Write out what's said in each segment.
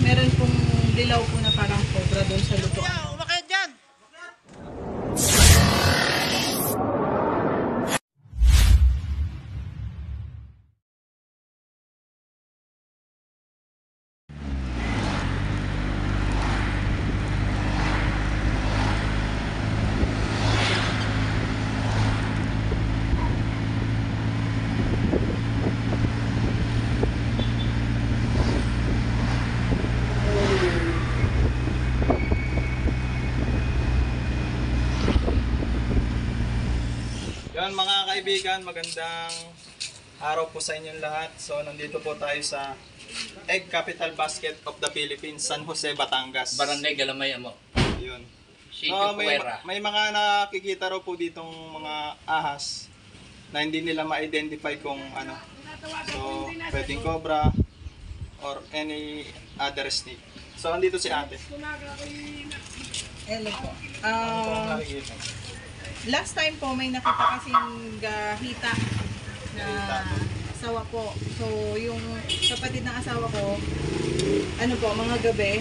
meron pong dilaw po na parang cobra doon sa lutuan. Umakit dyan! Yan mga kaibigan, magandang araw po sa inyong lahat. So nandito po tayo sa Egg Capital Basket of the Philippines, San Jose, Batangas. Barangay Galamay Amo. Yun. City So Puera. may mga nakikita raw po ditong mga ahas na hindi nila ma-identify kung ano. So pwedeng cobra or any other snake. So andito si ate. Hello po. Ano po ang nakikita? Last time po may nakita kasing hita na asawa po. So yung kapatid ng asawa ko, ano po, mga gabi,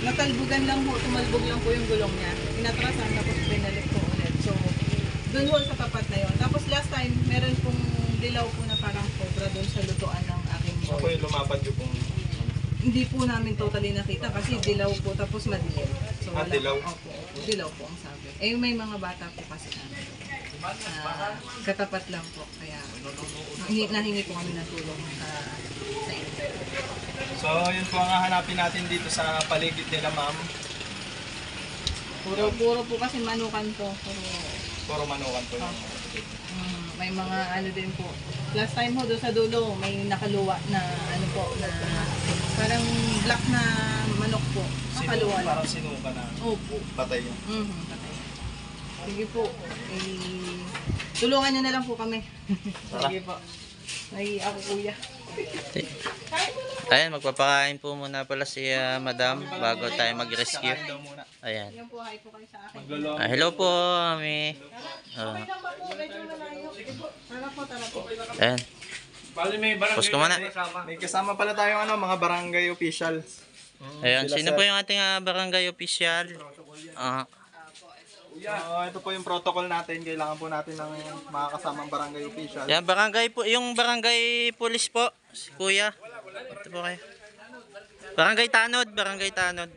natalbugan lang po, tumalbog lang po yung gulong niya. Inatrasan tapos binalik po ulit. So doon po sa tapat na yon. Tapos last time, meron pong dilaw po na parang cobra doon sa lutuan ng aking Ako boy. yung lumapad yung pong Hindi po namin totally nakita kasi dilaw po tapos madilim. So, dilaw? Opo, dilaw po ang sabi. Eh may mga bata po kasi katapat lang po. Kaya nahingi po kami ng tulong sa inyo. So, yun po ang hahanapin natin dito sa paligid nila, ma'am. Puro po kasi manukan po. Puro manukan po yung May mga ano din po. Last time ho doon sa dulo, may nakaluwa na ano po, na parang black na manok po. Nakaluwa lang. parang sinuka na Opo. patay yun. Patay. Sige po. Tulungan nyo na lang po kami. Sige po. Ay, ako kuya. Ayan, magpapakain po muna pala si Madam bago tayo mag-rescue. Daw muna. Ayan. Yan po, hi po kayo sa akin. Maglolo. Hello po, Mami. Okay lang ba po? Medyo malayo. Tara po, tara po. Ayan. Pause ko muna. May kasama pala tayong ano, mga barangay official. Ayan, sino po yung ating barangay official? So, ito po yung protocol natin. Kailangan po natin ng mga kasamang barangay official. Yan, barangay po, yung barangay police po, si Kuya. Ito po kayo. Barangay Tanod, barangay Tanod.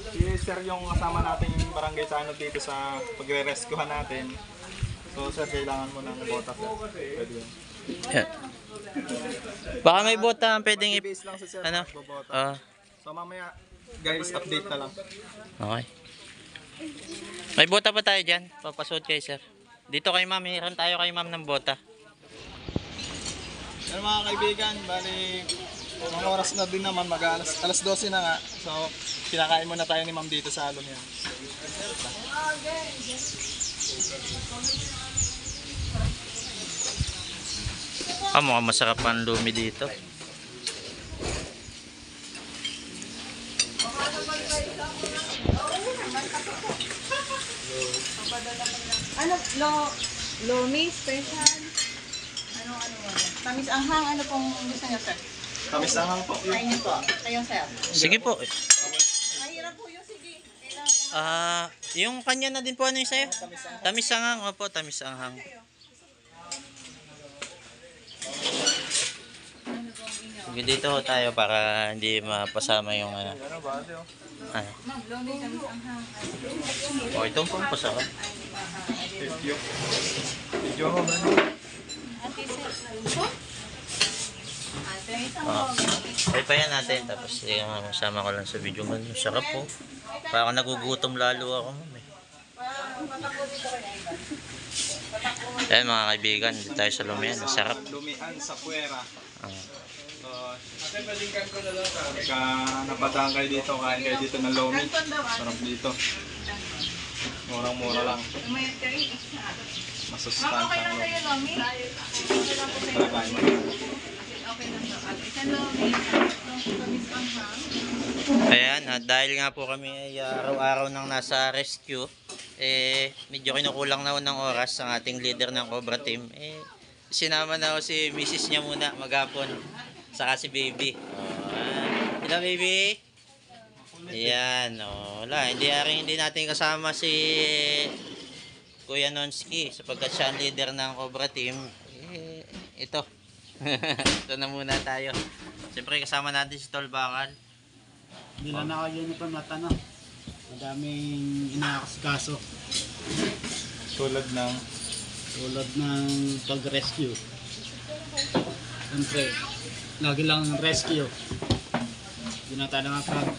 Si sir yung kasama natin yung barangay Tanod dito sa pagre-rescuehan natin. So sir, kailangan mo ng bota sir. Pwede yun. Yan. Baka may bota ang pwedeng Base lang sa sir, ano? magbobota. So mamaya, guys, update na lang. Okay. May bota pa tayo dyan. Papasod kayo, sir. Dito kay ma'am. Hiram tayo kay ma'am ng bota. Pero mga kaibigan, bali, mga oras na din naman, alas 12 na nga. So, kinakain muna tayo ni ma'am dito sa alon yan. Mukhang masarap ang lumi dito. Ano, lomi, special. Ano, tamis anghang, ano pong gusto niyo, sir? Tamis anghang po. Kainin po. Kayo, sir. Sige po. Mahirap po yung sige. Kailangan. Yung kanya na din po ano yung sa'yo? Tamis anghang. Opo, tamis anghang. Sige, dito ho tayo para hindi mapasama yung Ano ba ate? Ma'am, lomi, tamis anghang. ito po pasarap. Video mo ba? Ate, sir. Ate, isang lomi. Ay pa yan natin. Tapos masama ko lang sa video mo. Sarap po. Parang nagugutom lalo ako. Ayan mga kaibigan. Dito tayo sa Lumian. Masarap. Lumian sa Puera. So, pagka napadaan kayo dito, kain kayo dito ng lomi. Sarap dito. Murang-mura lang. Umayat ka rin. Masustansya Okay lang lang. sa'yo, lomi. Okay lang po sa'yo. Kain mo. Okay lang daw. At isang lomi, tamis anghang. Ayan. Dahil nga po kami ay araw-araw nang nasa rescue. Medyo kinukulang na ng oras ang ating leader ng Cobra Team. sinama na ako si misis niya muna maghapon. Saka si baby. Hello baby. Ayan, wala. Hindi natin kasama si Kuya Nonski sapagkat siya ang leader ng Cobra Team. Ito. Ito na muna tayo. Siyempre kasama natin si Tol Bakal. Hindi na naka-uniform na tanong. Madaming inakasikaso. Tulad ng Tulad ng pag-rescue. Siyempre, lagi lang rescue. Hindi na tayo nakakag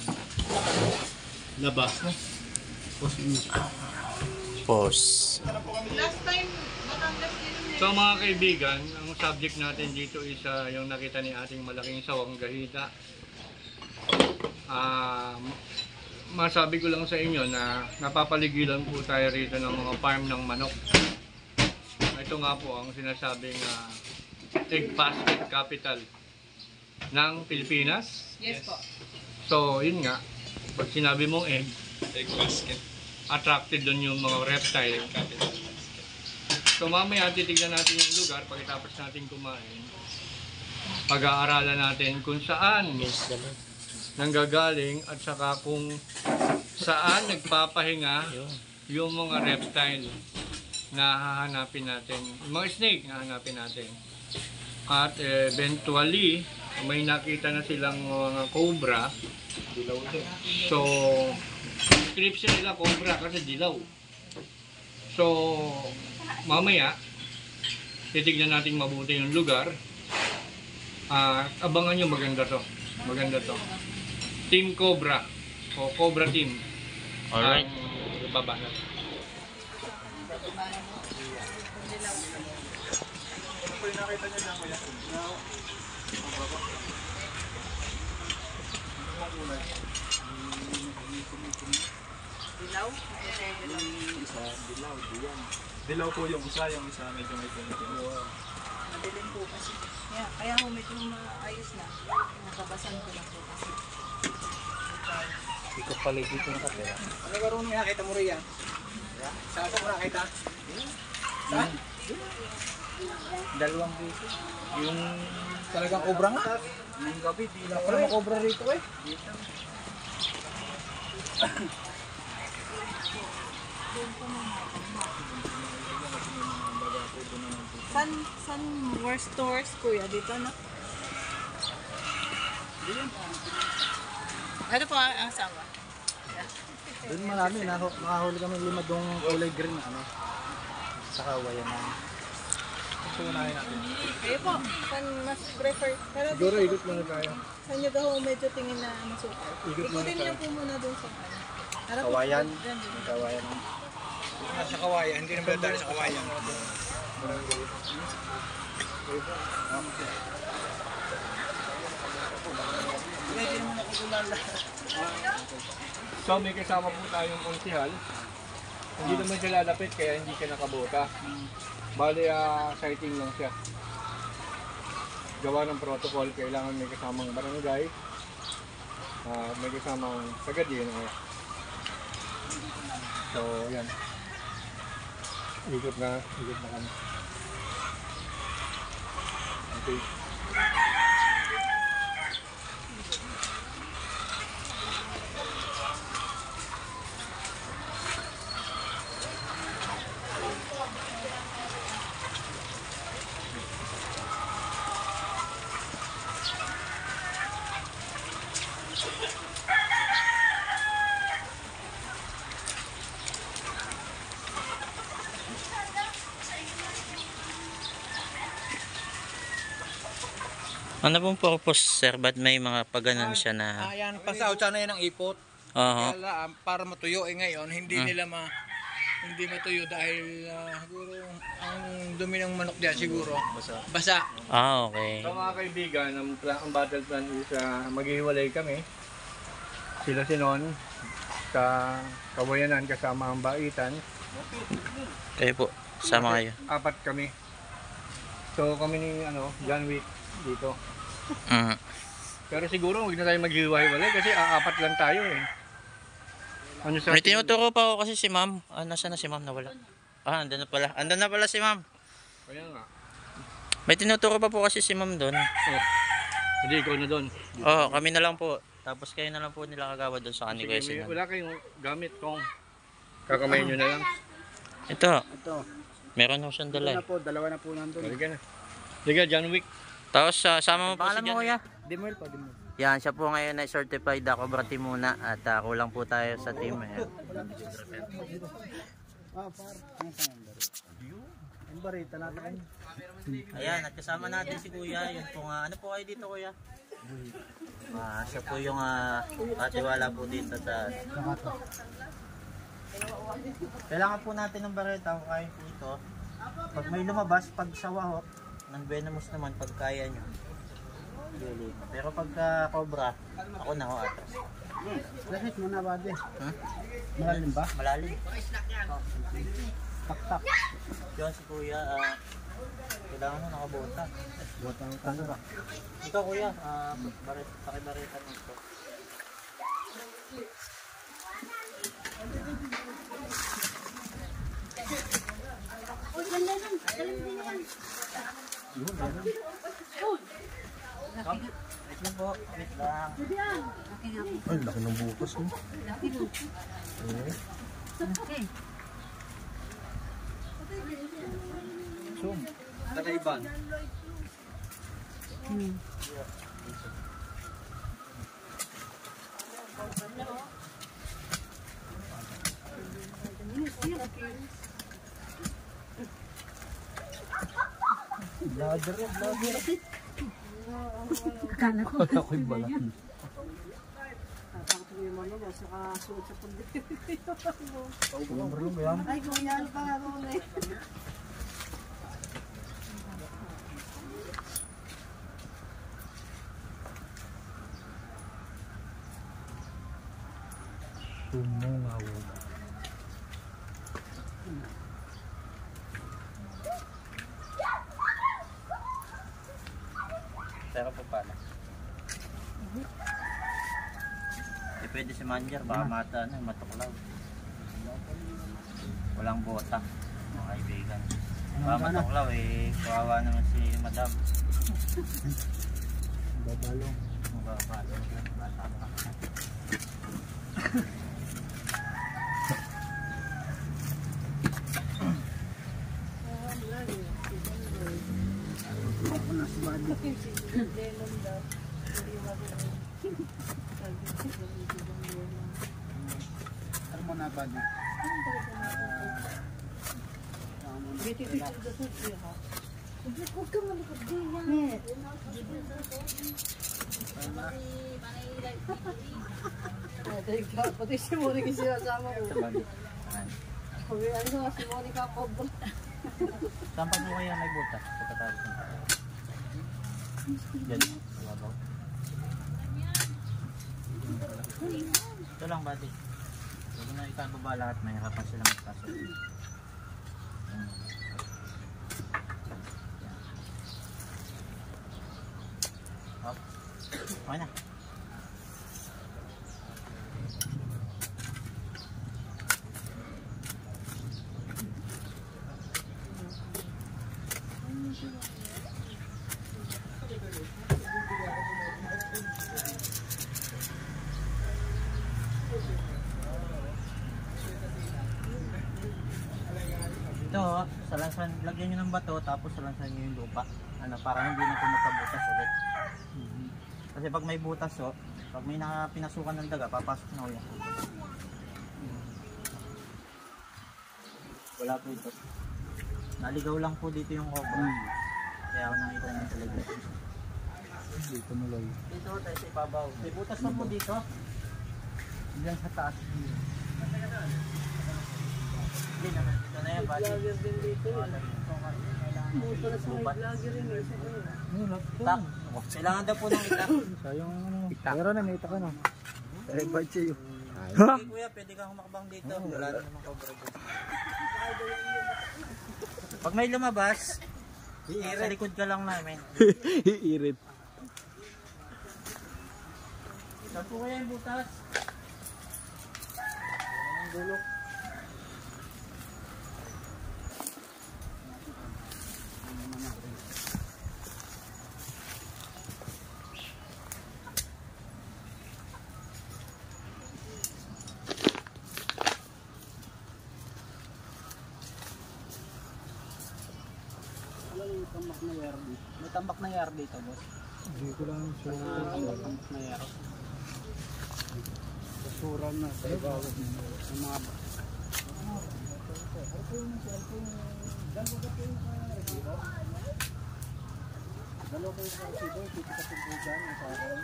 laba. Pause. Last time, Batangas din So mga kaibigan, ang subject natin dito is yung nakita ni ating malaking sawang gahita. Masabi ko lang sa inyo na napapaligiran po tayo rito ng mga farm ng manok. Ito nga po ang sinasabing egg basket capital ng Pilipinas. Yes po. So yun nga, pag sinabi mong egg, egg basket. attracted doon yung mga reptile. So mamaya titignan natin yung lugar pagkatapos natin kumain. Pag-aaralan natin kung saan nanggagaling at saka kung saan nagpapahinga yung mga reptile na hahanapin natin. Yung mga snake na hahanapin natin. At eventually, may nakita na silang mga cobra. So, description nila cobra kasi dilaw. So, mamaya, titignan natin mabuti yung lugar. Abangan nyo, maganda to. Maganda to. Team Cobra o Cobra Team. Alright. Ang baba natin. Dilaw? Dilaw po yung isa medyo may punitin. Madilim po kasi. Yeah, kaya ho medyo maayos na. Nakabasan ko lang po kasi. Ikaw pala dito ng kape. Ano ba rin nakita mo riyan? Saan mo nakita? Saan? Dalawang piso. Yung talagang cobra nga. Yung gabi, di na Wala mo cobra rito eh. San worst to worst, kuya? Dito, no? Ano po ang asawa? Doon marami, nakahuli kami 5 dong kulay green na ano. Sa kawayan namin. Punahin natin. Kayo po, saan mas prefer? Pero Siguro dito, ikot muna tayo. saan nyo daw medyo tingin na masukal? Ikot muna Ikutin tayo. niyo po muna doon sa ano. Harap po Kawayan. po, dyan, dyan. Kawayan ng Sa kawayan, hindi na tayo sa kawayan. So may kasama po tayong konsihal. Hindi naman siya lalapit kaya hindi siya nakabota. Bali, sighting lang siya. Gawa ng protocol, kailangan may kasamang barangay. May kasamang taga-DNA. So, yan. Ikot na kami. Okay. Ano pong purpose, sir? Ba't may mga paganan siya na... Yan, pasahod sana yan ang ipot. Oo. Kaya para matuyo ngayon, hindi hindi matuyo dahil siguro ang dumi ng manok diyan siguro. Basa. Okay. So mga kaibigan, ang battle plan is maghihiwalay kami. Sila sinon sa Kawayanan kasama ang Baitan. Kayo po. Sama kayo. 4 kami. So kami ni John Wick dito. Pero siguro huwag na tayo maghihiwalay kasi 4 lang tayo eh. Ano sa May tinuturo pa ako kasi si ma'am. Nasaan na si ma'am? Nawala. Andun na pala. Andun na pala si ma'am. Kaya nga. May tinuturo pa po kasi si ma'am doon. Oh. Hindi, ikaw na doon. Oo, kami na lang po. Tapos kayo na lang po nila kagawad doon sa kanil Sige, wala kayong gamit kung kakamayin nyo na lang. Ito, Ito. meron ho siyang dala. Ito na po, dalawa na po nandun. Balikan na. Sige, John Wick. Tapos sama mo po si Pangalan mo John. kuya? Dimuel po, Dimuel. Yan, siya po ngayon ay certified na Cobra team muna at kulang po tayo sa team. Ayan. Ah, par. Ano sa number? Ang barita natin. Ayan, at kasama natin si Kuya. Yun po nga, ano po kayo dito Kuya? Siya po yung katiwala po dito sa... Kailangan po natin ng bareta kung kaya po ito. Pag may lumabas, pag sa wahok, ng venomous naman, pag kaya nyo. Pero pagka cobra, ako na ho atras. Lahit mo na, buddy. Hmm? Malalim ba? Malalim. Tak-tak. Yun si Kuya, kailangan mo nakabota. Bota ang kano ba? Ikaw Kuya, pakibareta mo ito. Wait lang po, wait lang. Ay, laki ng bukas mo. Zoom. Takaiban. Vlogger yan, vlogger. Akala ko. Ako'y balat. Marlong ba yan? Ay, kuya, ano pa nga ako eh. Tumungaw. Pero po pala. Pwede si Manjar, baka matuklaw. Walang bota, mga kaibigan. Baka matuklaw kawawa naman si Madam. Babalong. Mababalong lang, bata mo. Ako na si buddy. Ano mo na, buddy? Huwag ka malikot ganyan. Pati si Monica sinasama ko. Sabi, ano nga si Monica Cobra. Saan pa po kaya may butas? Pagkatapos ng yan, babaw. Ito lang, buddy. Huwag na ikababa lahat, mahirapan sila magpasok. Hop. Okay na. Ito, salansan, lagyan nyo ng bato tapos salansan nyo yung lupa. Para hindi na ito magkabutas ulit. Kasi pag may butas pag may pinasukan ng daga, papasok na ulit. Wala po ito. Naligaw lang po dito yung cobra. Kaya ako nakita nyo talaga. Dito mo lang. Dito tayo sa ibabaw. May butas na po dito. Diyan sa taas. Hindi naman. Ito na yan, buddy. Tak. Kailangan daw po ng itak. Sayang ano. Pero na, may itak ano. Bad sa'yo. Okay, kuya, pwede kang humakbang dito. Wala na naman cobra dito. Pag may lumabas, sa likod ka lang namin. Iirit. Saan po kaya yung butas? Ang dulo. May tambak na yar dito, boss. Hindi ko lang sure. Tambak na yar. Basuran na sa bawat ng mga dalawa kayo sa sibo, dito sa tungkugan sa akin.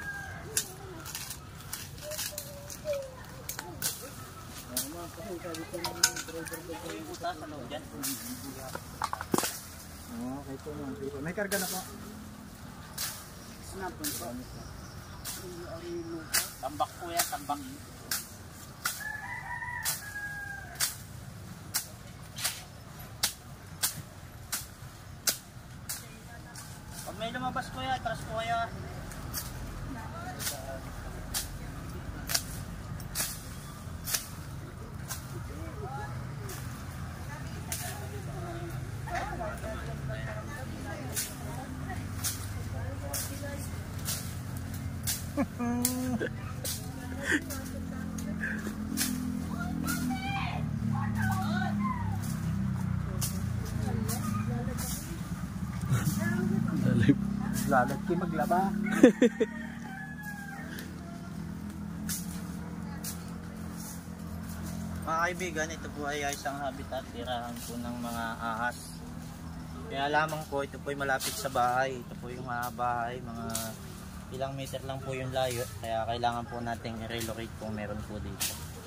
Kasi sabi ko ng driver ko yung utas, ano dyan? Oo, okay po naman. May karga na po. Snap po. Tambak po yan, tambak. Pag may lumabas ko yan, atras ko yan. Lalat kayo maglaba. Mga kaibigan, ito po ay isang habitat, tirahan po ng mga ahas. Kaya lamang po, ito po ay malapit sa bahay. Ito po yung bahay, mga ilang meter lang po yung layo. Kaya kailangan po nating i-relocate kung meron po dito.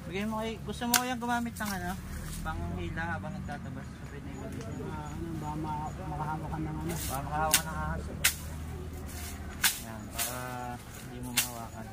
Bigay mo kay, gusto mo kayang gumamit ng ano, pang hila habang nagtatabas. Pwede mo dito. Ba makahawakan ng ano? Para makahawakan ng ahas. Yan, para hindi mo mahawakan.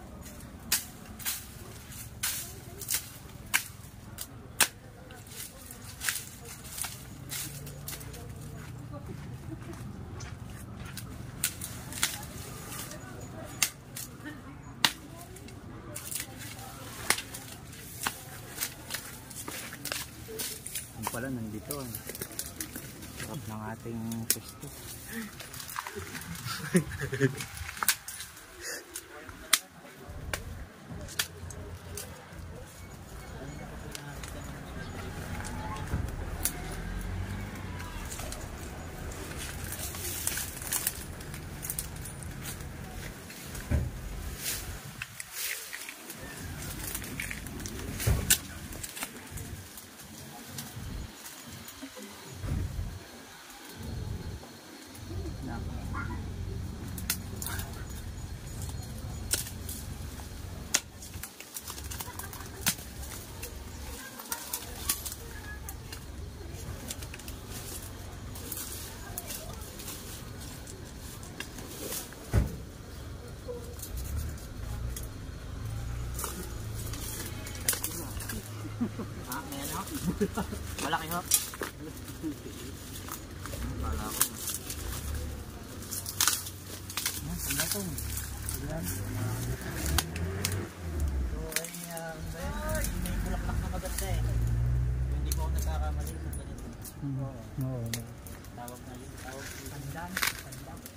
Pala nandito sarap ng ating pwesto. Ayan ho. Malaki ho. Kala ko. Ano to? Ayan. So ay may bulaklak na maganda eh. Hindi po ako nagkakamali sa ganito. Oo. Tawag na yun. Tawag na pandan. Pandan po.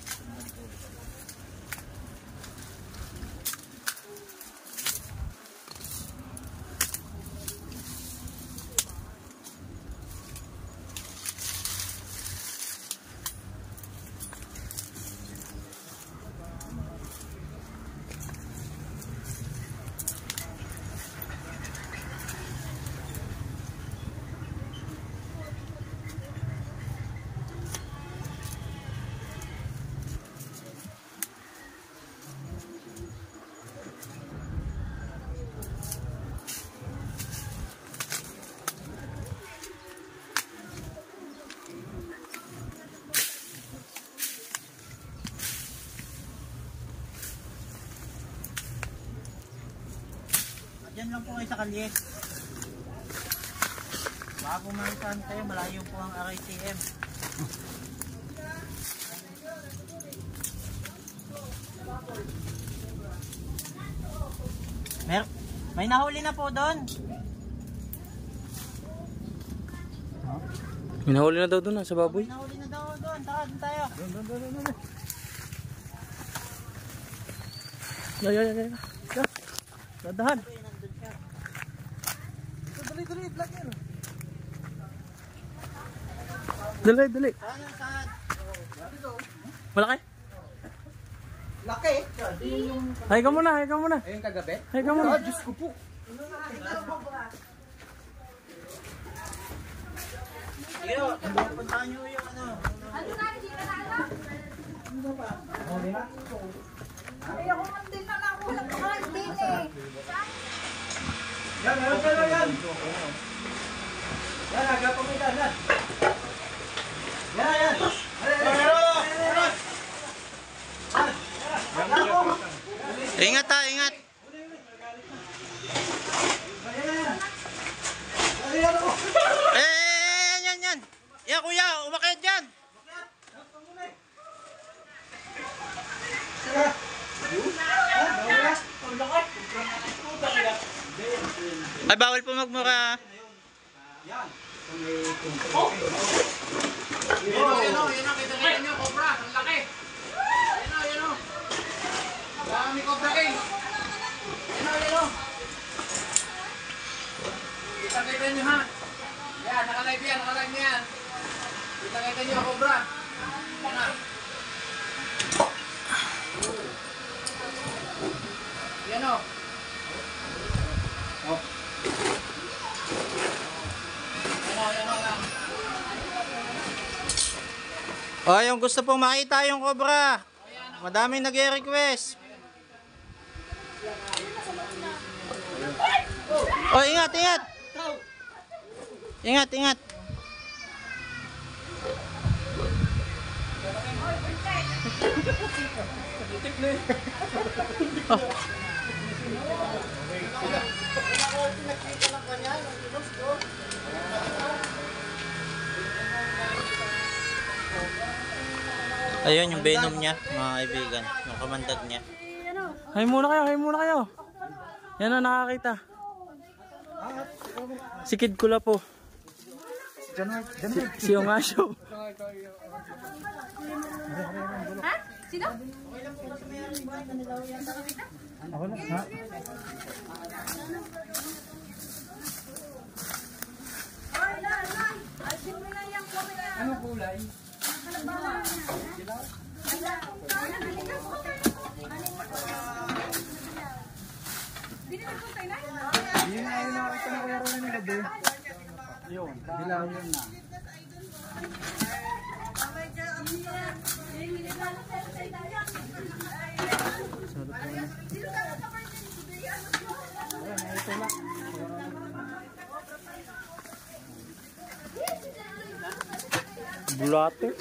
Diyan lang po kayo sa kalye. Baka pumuntahan kayo, malayo po ang RITM. May nahuli na po doon. May nahuli na daw doon sa baboy. May nahuli na daw doon. Tara, doon tayo. Doon. Yan. Dadahan. Dali, vlogger. Dali. Saan? Malaki? Laki. Hay ka muna. Ayun kagabi? Hay ka muna. Diyos ko po. Sige, puntahan nyo yung ano. Ay, ako man din na nakuha ng mga din eh. Yan, meron ka lang yan. Yan, agapang mo yan. Yan. Ingat ha, ingat. Yan. Yan kuya, umakyat dyan. Ay, bawal po magmura. Yan. Yan o, kita nyo, Cobra. Ang laki. Yan o. Dami Cobra King. Yan o. Kita nyo ha. Yan, nakalive yan. Kita nyo, Cobra. Yan o. O, yung gusto pong makita yung cobra. Madaming nag-request. O, ingat. Ingat. Ayun yung venom niya, mga kaibigan. Yung kamandag niya. Hay muna kayo. Yan na nakakita. Si Kid Kula po. Si Ongasyo. Ha? Sino? Ako na, ha? Ano kulay? Yun na yung nakakita na Kuya Ronnie ng gabi. Yun, dilaw yun na. Bulate.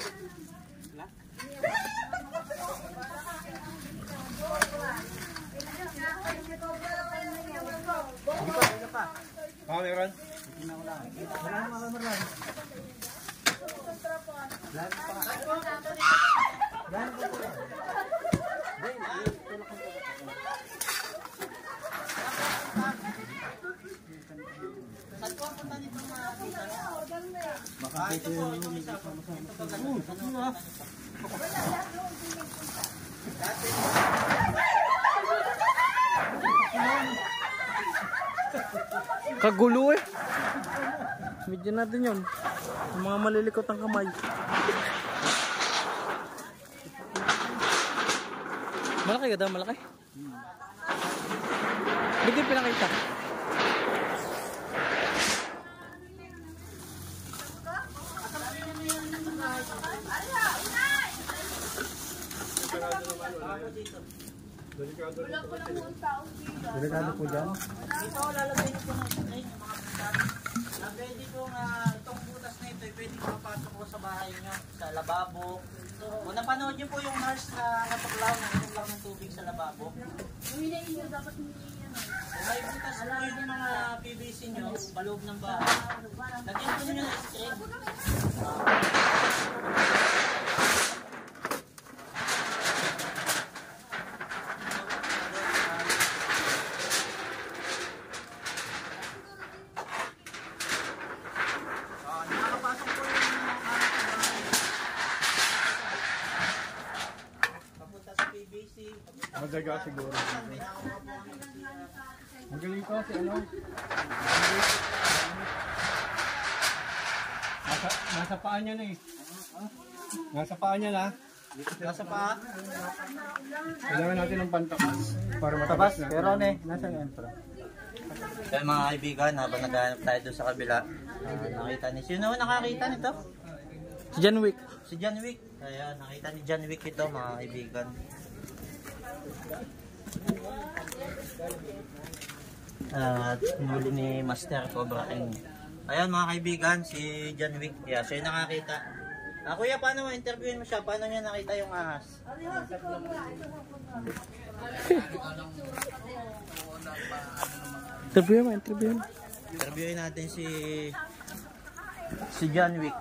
Meron. Kagulo eh. Medyo natin yun. Yung mga malilikot ang kamay. Malaki ka daw, malaki? Ba't yung pinakita? Delikado po dyan. Ito, lalagay niyo po ng mga butas. Pwede po itong butas na ito, pwede po mapasok po sa bahay niyo, sa lababo. Kung napanood niyo po yung nurse na natuklaw na inom lang ng tubig sa lababo. Huminain nyo, dapat hindi yan. Ay, butas po yung mga PVC nyo, paloob ng bahay. Lagyan po nyo ng screen. Nakakapasok po yung Papunta sa PVC. Madaga siguro. Ang galing ko si ano? Nasa paa niya na eh. Nasa paa niya na. Nasa pa? Kailangan natin ng pantabas para matabas na. Pero ano eh, nasa yan bro? Kaya mga kaibigan, habang naghahanap tayo doon sa kabila, nakita ni... Sino nakakita nito? Si John Wick. Si John Wick. Ayan, nakita ni John Wick ito mga kaibigan. At nuli ni Master Cobra King. Ayan mga kaibigan, si John Wick. Yeah, siya yung nakakita. Kuya, paano mo interviewin mo siya? Paano niya nakita yung ahas? Interviewin natin si John Wick.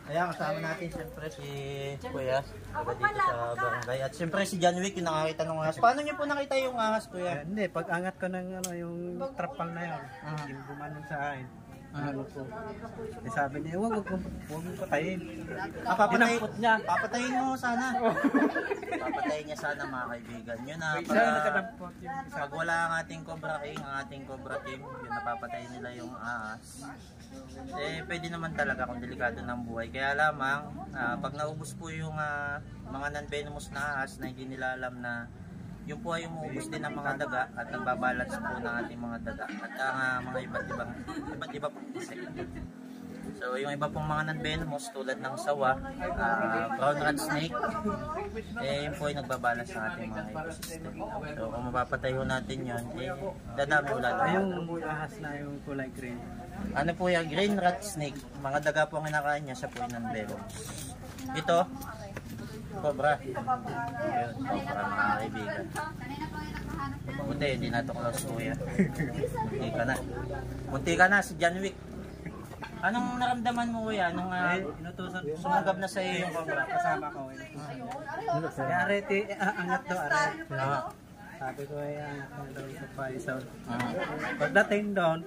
Ayan, kasama natin siyempre si Kuya, taga dito sa barangay. At siyempre si John Wick yung nakakita ng ahas. Paano niyo po nakita yung ahas, Kuya? Hindi, pag angat ko ng ano, yung trapal na yun, yung bumanong sa akin. Ano po. Eh, sabi niya, huwag mo patayin. Dinampot niya. Papatayin mo sana. Papatayin niya sana mga kaibigan. Yun na, Isa yung nakadampot yung isa. pag wala ang ating Cobra King, ang ating Cobra Team, yun napapatayin nila yung ahas. Eh, pwede naman talaga kung delikado ng buhay. Kaya lamang, pag naubos po yung mga non-venomous na ahas na hindi nila alam na yung po ay umuubos din ng mga daga at nagbabalance po ng ating mga daga at ang mga iba't iba pong insect. So yung iba pong mga non-venomous tulad ng sawa, brown rat snake, yun po ay nagbabalance ng ating mga ecosystem. So kung mapapatay ho natin yun, dadami ulan. Yung ahas na yung kulay green. Ano po yung green rat snake, mga daga po ang kinakain niya, siya po yung non-venomous. Ito, Cobra. Ayun, Cobra mga kaibigan. Buti, hindi na ito close kuya. Munti ka na si John Wick. Anong naramdaman mo kuya? Anong Inutusan sumugab na sa iyo yung Cobra? kasama ko. Kaya arete, angat daw, arete. Sabi ko ay angat mo daw sa paisal. Pagdating doon,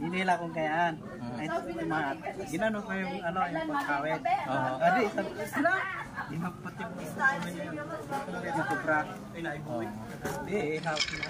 hinila kong kayaan. Ay, tumahat. Ginano ko yung ano, yung pagkawit. Adi, sila. Hinapat yung Cobra. Ay, naibuwi. Hindi, ihap na.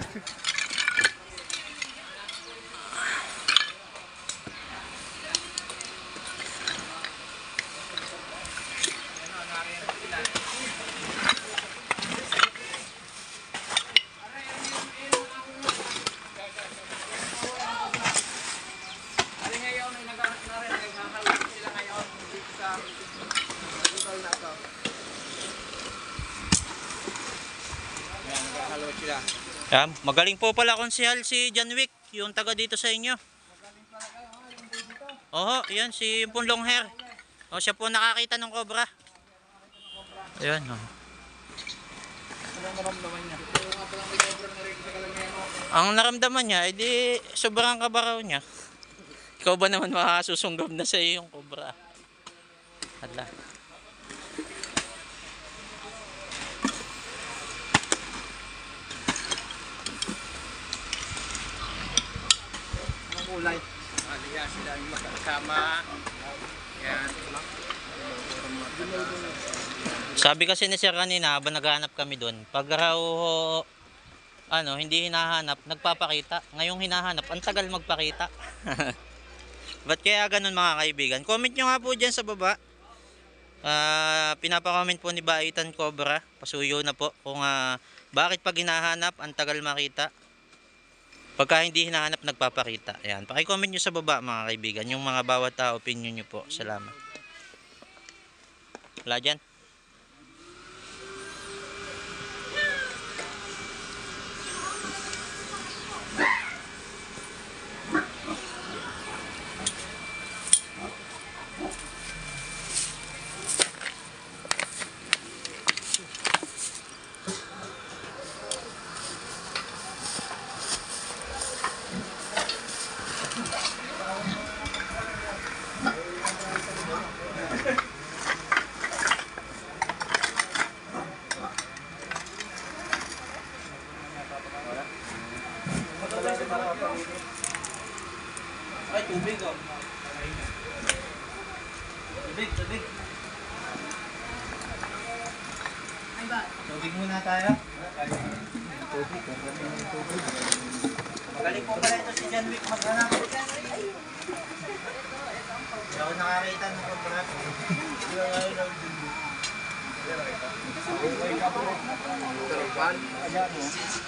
Yan, magaling po pala konsehal si John Wick, yung taga dito sa inyo. Oho, yan si yung long hair. O siya po nakakita ng Cobra. Ayun, oh. Ang naramdaman niya, edi sobrang kabaraw niya. Ikaw ba naman makasusunggab na sa iyo yung Cobra? Hala. Kulay. Aliya sila yung magkakama. Yan. Sabi kasi ni Sir kanina, habang naghahanap kami doon, pag raw hindi hinahanap, nagpapakita. Ngayong hinahanap, ang tagal magpakita. Ba't kaya ganun mga kaibigan? Comment nyo nga po dyan sa baba. Pinapa-comment po ni Baitan Cobra, pasuyo na po, kung bakit pag hinahanap, ang tagal makita. Pagka hindi hinahanap, nagpapakita. Ayan, paki-comment nyo sa baba mga kaibigan, yung mga bawat opinion nyo po. Salamat. Wala dyan. Ay, tubig oh. Tubig. Tubig muna tayo. Tubig. Magaling po pala ito si John Wick mag-anak. Hindi ako nakakita ng kontrato.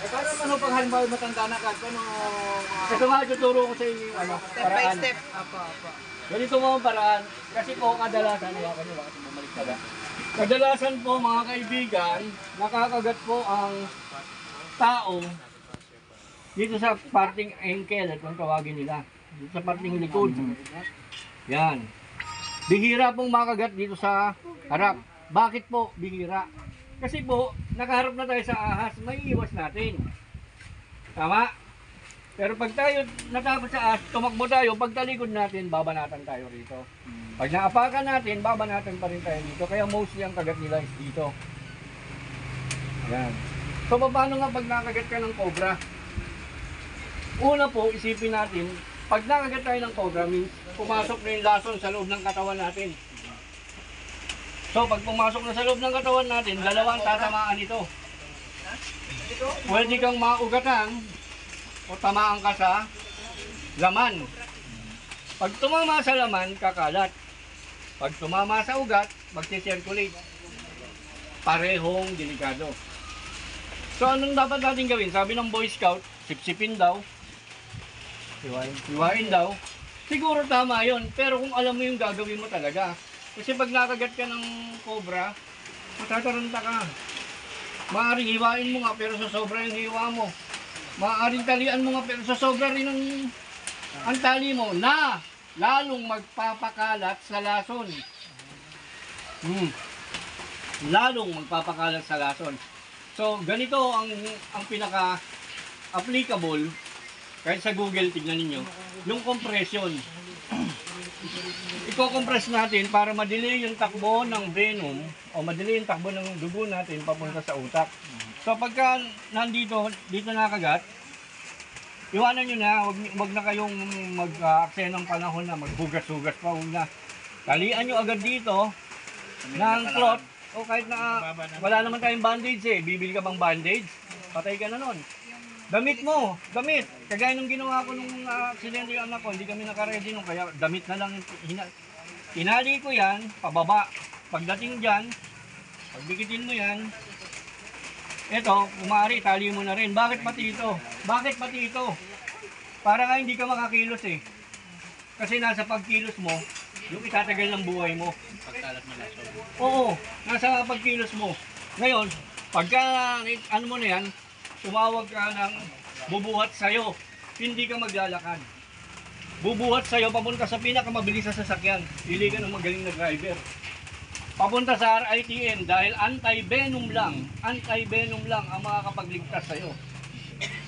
Paano ano pag halimbawa matanda na ka? Ito nga tuturo ko sa inyo ano, Step by paraan. step. Ganito mo ang paraan. Kasi po kadalasan, bakit bumalik ka ba? Kadalasan po mga kaibigan, nakakagat po ang tao dito sa parting ankle at kung tawagin nila. Dito sa parting likod. Yan. Bihira pong makagat dito sa harap. Bakit po bihira? Kasi po, nakaharap na tayo sa ahas, may iwas natin. Tama? Pero pag tayo natapos sa ahas, tumakbo tayo, pag talikod natin, babanatan tayo rito. Pag naapakan natin, babanatan pa rin tayo dito. Kaya mostly ang kagat nila is dito. Yan. So, paano nga pag nakagat ka ng cobra? Una po, isipin natin, pag nakagat tayo ng cobra, means pumasok na yung lason sa loob ng katawan natin. So, pag pumasok na sa loob ng katawan natin, dalawang tatamaan ito. Pwede kang maugatan o tamaan ka sa laman. Pag tumama sa laman, kakalat. Pag tumama sa ugat, magsi-circulate. Parehong delikado. So, anong dapat natin gawin? Sabi ng Boy Scout, sipsipin daw. Hiwain daw. Siguro tama yon, pero kung alam mo yung gagawin mo talaga. Kasi pag nakagat ka ng cobra, matataranta ka. Maaaring hiwain mo nga pero sa sobra yung hiwa mo. Maaaring talian mo nga pero sa sobra rin ang tali mo na lalong magpapakalat sa lason. Lalong magpapakalat sa lason. So ganito ang pinaka applicable kahit sa Google, tignan ninyo, yung compression. Iko-compress natin para madili yung takbo ng venom o madili yung takbo ng dugo natin papunta sa utak. So pagka nandito, dito nakagat, iwanan nyo na, wag na kayong mag-aksaya ng panahon na maghugas-hugas pa, huwag na. Talian nyo agad dito ng cloth o kahit na wala naman tayong bandage bibili ka bang bandage, patay ka na nun. Damit mo, damit. Kagaya nung ginawa ko nung aksidente yung anak ko, hindi kami naka-ready nung kaya damit na lang. Hinali ko yan, pababa. Pagdating dyan, pagbikitin mo yan, eto, kumari, tali mo na rin. Bakit pati ito? Bakit pati ito? Para nga hindi ka makakilos Kasi nasa pagkilos mo, yung itatagal ng buhay mo. Pagkalat mo lason. Oo, nasa pagkilos mo. Ngayon, pagka ano mo na yan, tumawag ka ng bubuhat sa'yo, hindi ka maglalakad. Bubuhat sa'yo, papunta sa pinakamabilis na sasakyan. Pili ka ng magaling na driver. Papunta sa RITN dahil anti-venom lang ang makakapagligtas sa'yo.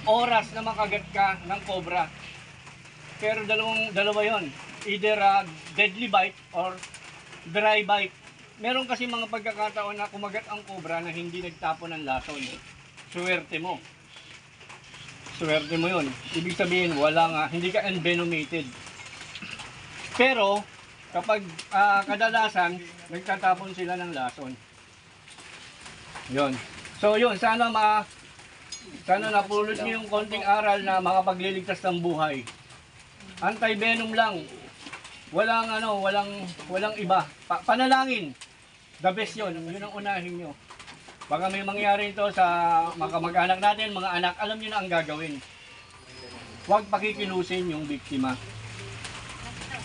Oras na makagat ka ng cobra. Pero dalawa yon, either deadly bite or dry bite. Meron kasi mga pagkakataon na kumagat ang cobra na hindi nagtapon ng lason. Swerte mo. Swerte mo yun. Ibig sabihin, hindi ka envenomated. Pero, kapag kadalasan, nagtatapon sila ng lason. Yun. So yun, sana napulot niyo yung konting aral na makapagliligtas ng buhay. Anti-venom lang. Walang iba. Panalangin. The best yun. Yun ang unahin nyo. Baka may mangyari ito sa mga kamag-anak natin, mga anak, alam niyo na ang gagawin. Huwag pakikilusin yung biktima.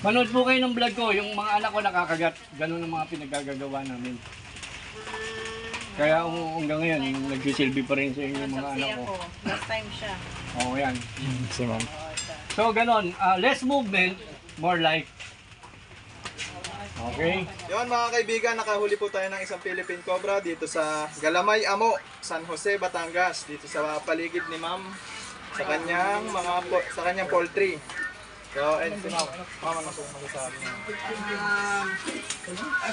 Manood po kayo ng vlog ko, yung mga anak ko nakakagat. Ganun ang mga pinagagagawa namin. Kaya hanggang ngayon, nagsisilbi pa rin sa inyo yung mga anak ko. Last time siya. Oo, yan. So, ganun. Less movement, more life. Okay. Yun mga kaibigan, nakahuli po tayo ng isang Philippine Cobra dito sa Galamay Amo, San Jose, Batangas. Dito sa paligid ni Ma'am sa kanyang poultry. So, and si Mama na po magsasabi.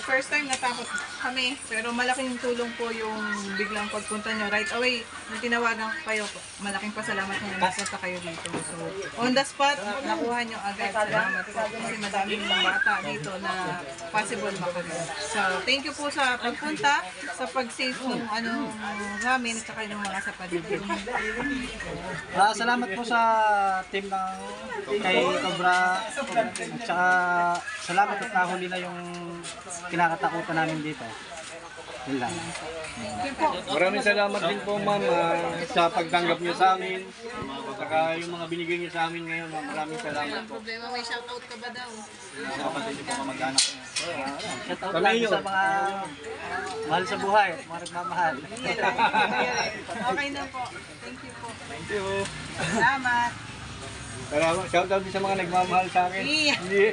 First time natakot kami, pero malaking tulong po yung biglang pagpunta nyo. Right away, nung tinawagan ko kayo, malaking pasalamat nyo na napunta kayo dito. So, on the spot, nakuha nyo agad. Salamat po. Kasi madaming bata dito na possible makagawa. So, thank you po sa pagpunta, sa pag-save ng namin, at saka yung mga sa paligid. Salamat po sa team ng kay Cobra at saka salamat at nahuli na yung kinakatakutan namin dito. Yun lang. Maraming salamat din po ma'am sa pagtanggap niyo sa amin. Saka yung mga binigay niyo sa amin ngayon, ma'am. Maraming salamat po. Problema, may shoutout ka ba daw? Sa kapatid niyo po kamag-anak niyo. Shoutout lang sa mga mahal sa buhay, mga nagmamahal. Okay na po. Thank you po. Thank you. Salamat. Salamat. Shoutout din sa mga nagmamahal sa akin. Iya. Hindi.